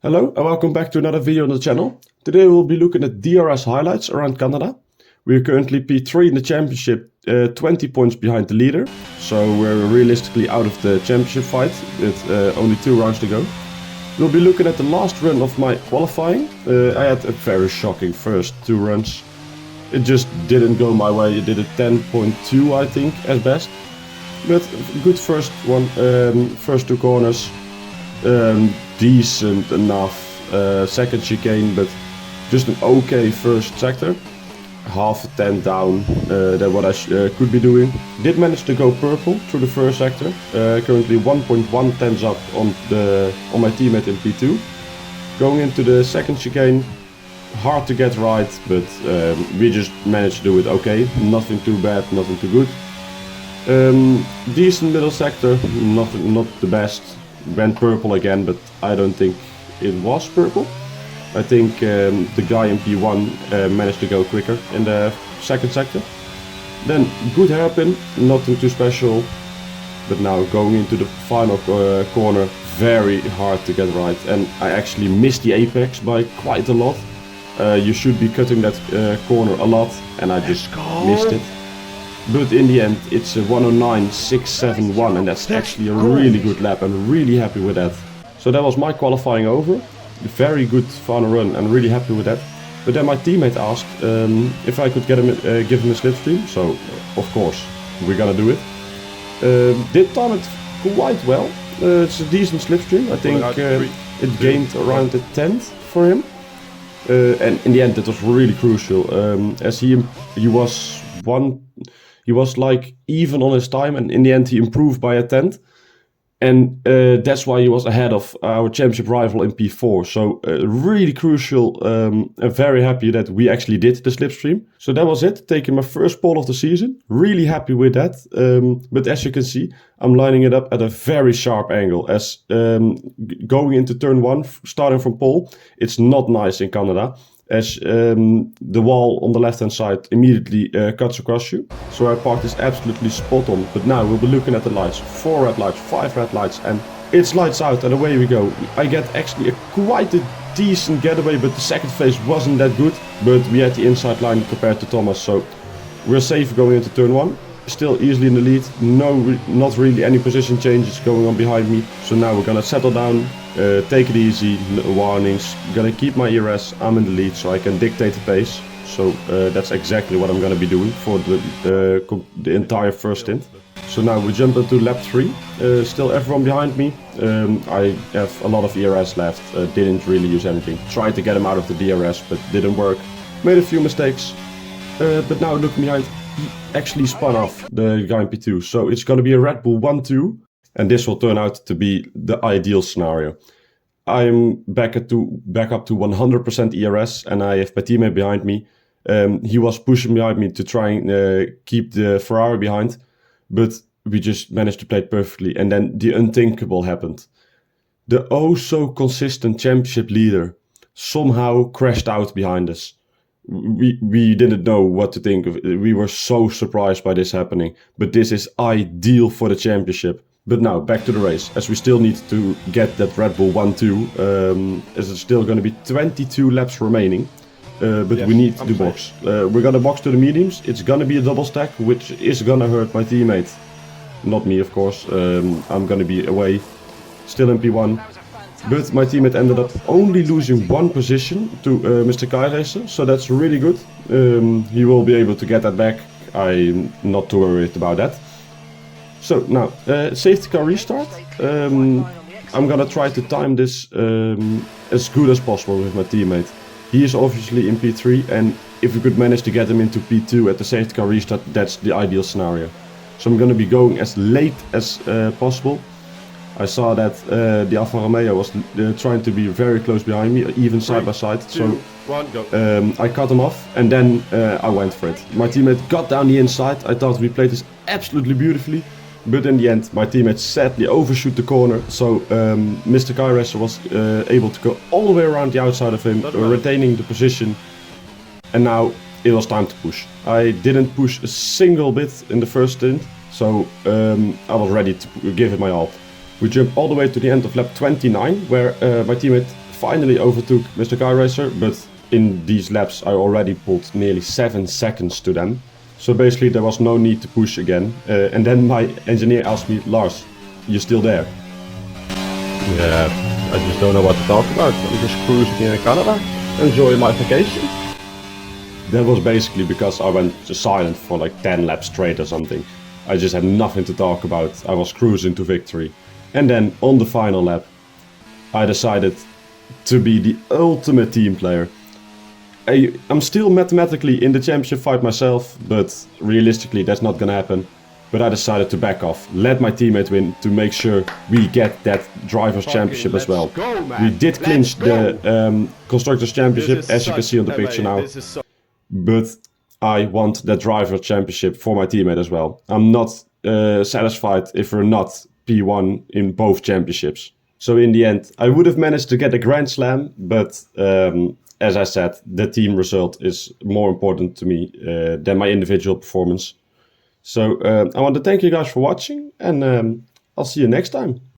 Hello and welcome back to another video on the channel. Today we'll be looking at DRS highlights around Canada. We are currently P3 in the championship, 20 points behind the leader. So we're realistically out of the championship fight with only 2 rounds to go. We'll be looking at the last run of my qualifying. I had a very shocking first 2 runs. It just didn't go my way. It did a 10.2 I think as best. But good first one, first 2 corners. Decent enough second chicane, but just an okay first sector. Half a tenth down than what I could be doing. Did manage to go purple through the first sector. Currently 1.1 tenths up on my teammate in P2. Going into the second chicane, hard to get right, but we just managed to do it okay. Nothing too bad, nothing too good. Decent middle sector, not the best. Went purple again, but I don't think it was purple. I think the guy in P1 managed to go quicker in the second sector. Then good hairpin, nothing too special. But now going into the final corner, very hard to get right. And I actually missed the apex by quite a lot. You should be cutting that corner a lot, and I just missed it. But in the end, it's a 109.671, and that's actually a really good lap. I'm really happy with that. So that was my qualifying over. Very good final run, and really happy with that. But then my teammate asked if I could give him a slipstream. So of course we're gonna do it. Did time it quite well. It's a decent slipstream. I think it gained around a 10th for him. And in the end, it was really crucial. As he was like even on his time, and in the end he improved by a 10th. And that's why he was ahead of our championship rival in P4. So really crucial. I'm very happy that we actually did the slipstream. So that was it, taking my first pole of the season. Really happy with that. But as you can see, I'm lining it up at a very sharp angle. As going into turn 1, starting from pole, it's not nice in Canada. As the wall on the left hand side immediately cuts across you. So our park is absolutely spot on. But now we'll be looking at the lights. 4 red lights, 5 red lights, and it's lights out and away we go. I get actually quite a decent getaway, but the second phase wasn't that good. But we had the inside line compared to Thomas, so we're safe going into turn 1. Still easily in the lead, not really any position changes going on behind me. So now we're gonna settle down, take it easy, no warnings, gonna keep my ERS, I'm in the lead so I can dictate the pace. So that's exactly what I'm gonna be doing for the entire first stint. So now we jump into lap 3, still everyone behind me. I have a lot of ERS left, didn't really use anything. Tried to get him out of the DRS but didn't work, made a few mistakes. But now looking behind, he actually spun off the guy in P2. So it's going to be a Red Bull 1-2. And this will turn out to be the ideal scenario. I'm back up to 100% ERS. And I have my teammate behind me. He was pushing behind me to try and keep the Ferrari behind. But we just managed to play it perfectly. And then the unthinkable happened. The oh so consistent championship leader somehow crashed out behind us. We didn't know what to think of it. We were so surprised by this happening. But this is ideal for the championship. But now back to the race, as we still need to get that Red Bull 1-2. As it's still going to be 22 laps remaining. But yes, we need to box. We're going to box to the mediums. It's going to be a double stack, which is going to hurt my teammate. Not me, of course. I'm going to be away, still in P1. But my teammate ended up only losing 1 position to Mr. Kai Racer, so that's really good. He will be able to get that back. I'm not too worried about that. So now, safety car restart. I'm gonna try to time this as good as possible with my teammate. He is obviously in P3, and if we could manage to get him into P2 at the safety car restart, that's the ideal scenario. So I'm gonna be going as late as possible. I saw that the Alfa Romeo was trying to be very close behind me, even side by side. So I cut him off, and then I went for it. My teammate got down the inside. I thought we played this absolutely beautifully. But in the end, my teammate sadly overshoot the corner. So Mr. Kai Racer was able to go all the way around the outside of him, retaining the position. And now it was time to push. I didn't push a single bit in the first stint. So I was ready to give it my all. We jump all the way to the end of lap 29, where my teammate finally overtook Mr. Car Racer, but in these laps I already pulled nearly 7 seconds to them. So basically there was no need to push again. And then my engineer asked me, Lars, you still there? Yeah, I just don't know what to talk about. I'm just cruising here in Canada, enjoying my vacation. That was basically because I went silent for like 10 laps straight or something. I just had nothing to talk about. I was cruising to victory. And then on the final lap, I decided to be the ultimate team player. I'm still mathematically in the championship fight myself, but realistically that's not gonna happen. But I decided to back off, let my teammate win to make sure we get that Drivers' Championship as well. We did clinch the Constructors' Championship, as you can see on the picture now. But I want that Driver Championship for my teammate as well. I'm not satisfied if we're not P1 in both championships. So in the end, I would have managed to get a Grand Slam, but as I said, the team result is more important to me than my individual performance. So I want to thank you guys for watching, and I'll see you next time.